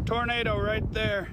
tornado right there.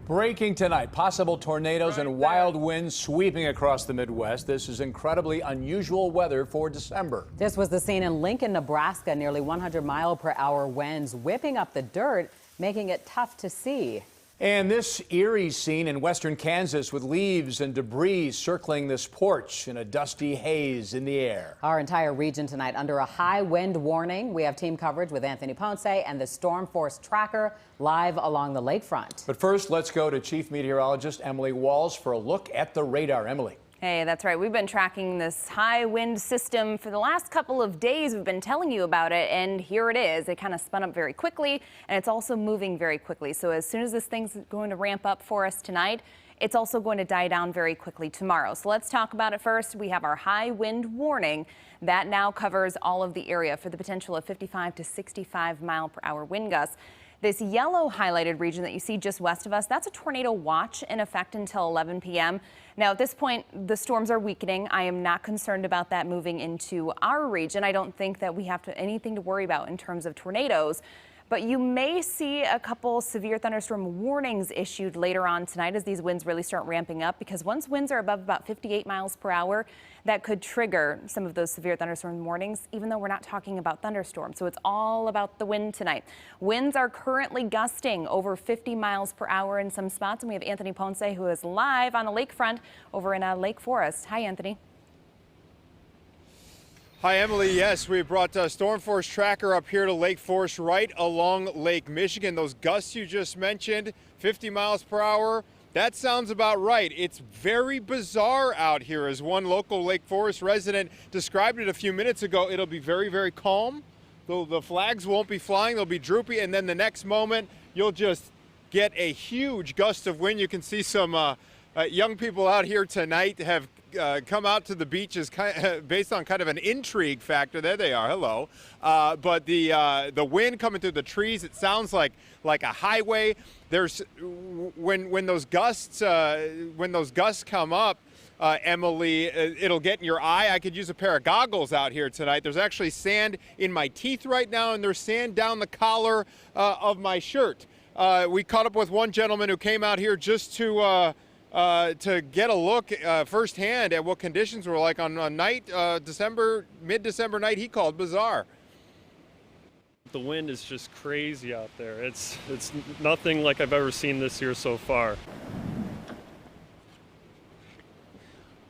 Breaking tonight, possible tornadoes and wild winds sweeping across the Midwest. This is incredibly unusual weather for December. This was the scene in Lincoln, Nebraska. Nearly 100-mile-per-hour winds whipping up the dirt, making it tough to see. And this eerie scene in western Kansas with leaves and debris circling this porch in a dusty haze in the air. Our entire region tonight under a high wind warning. We have team coverage with Anthony Ponce and the Storm Force Tracker live along the lakefront. But first, let's go to Chief Meteorologist Emily Walls for a look at the radar. Emily. Hey, that's right. We've been tracking this high wind system for the last couple of days. We've been telling you about it, and here it is. It kind of spun up very quickly, and it's also moving very quickly. So as soon as this thing's going to ramp up for us tonight, it's also going to die down very quickly tomorrow. So let's talk about it first. We have our high wind warning that now covers all of the area for the potential of 55 to 65 mile per hour wind gusts. This yellow highlighted region that you see just west of us, that's a tornado watch in effect until 11 p.m. Now, at this point, the storms are weakening. I am not concerned about that moving into our region. I don't think that we have anything to worry about in terms of tornadoes. But you may see a couple severe thunderstorm warnings issued later on tonight as these winds really start ramping up, because once winds are above about 58 miles per hour, that could trigger some of those severe thunderstorm warnings, even though we're not talking about thunderstorms. So it's all about the wind tonight. Winds are currently gusting over 50 miles per hour in some spots, and we have Anthony Ponce, who is live on the lakefront over in Lake Forest. Hi, Anthony. Hi, Emily. Yes, we brought Storm Force Tracker up here to Lake Forest right along Lake Michigan. Those gusts you just mentioned, 50 miles per hour, that sounds about right. It's very bizarre out here. As one local Lake Forest resident described it a few minutes ago, it'll be very, very calm. The flags won't be flying, they'll be droopy, and then the next moment you'll just get a huge gust of wind. You can see some young people out here tonight have come out to the beaches based on kind of an intrigue factor. There they are. Hello. But the wind coming through the trees, it sounds like a highway. There's when those gusts come up, Emily, it'll get in your eye. I could use a pair of goggles out here tonight. There's actually sand in my teeth right now, and there's sand down the collar of my shirt. We caught up with one gentleman who came out here just to get a look firsthand at what conditions were like on a night, mid-December night he called bizarre. The wind is just crazy out there. It's nothing like I've ever seen this year so far.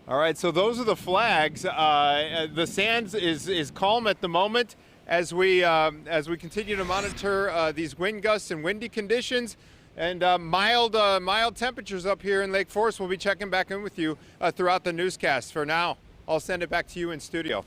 All right, so those are the flags. The sands is calm at the moment as we continue to monitor these wind gusts and windy conditions. And mild temperatures up here in Lake Forest. We'll be checking back in with you throughout the newscast. For now, I'll send it back to you in studio.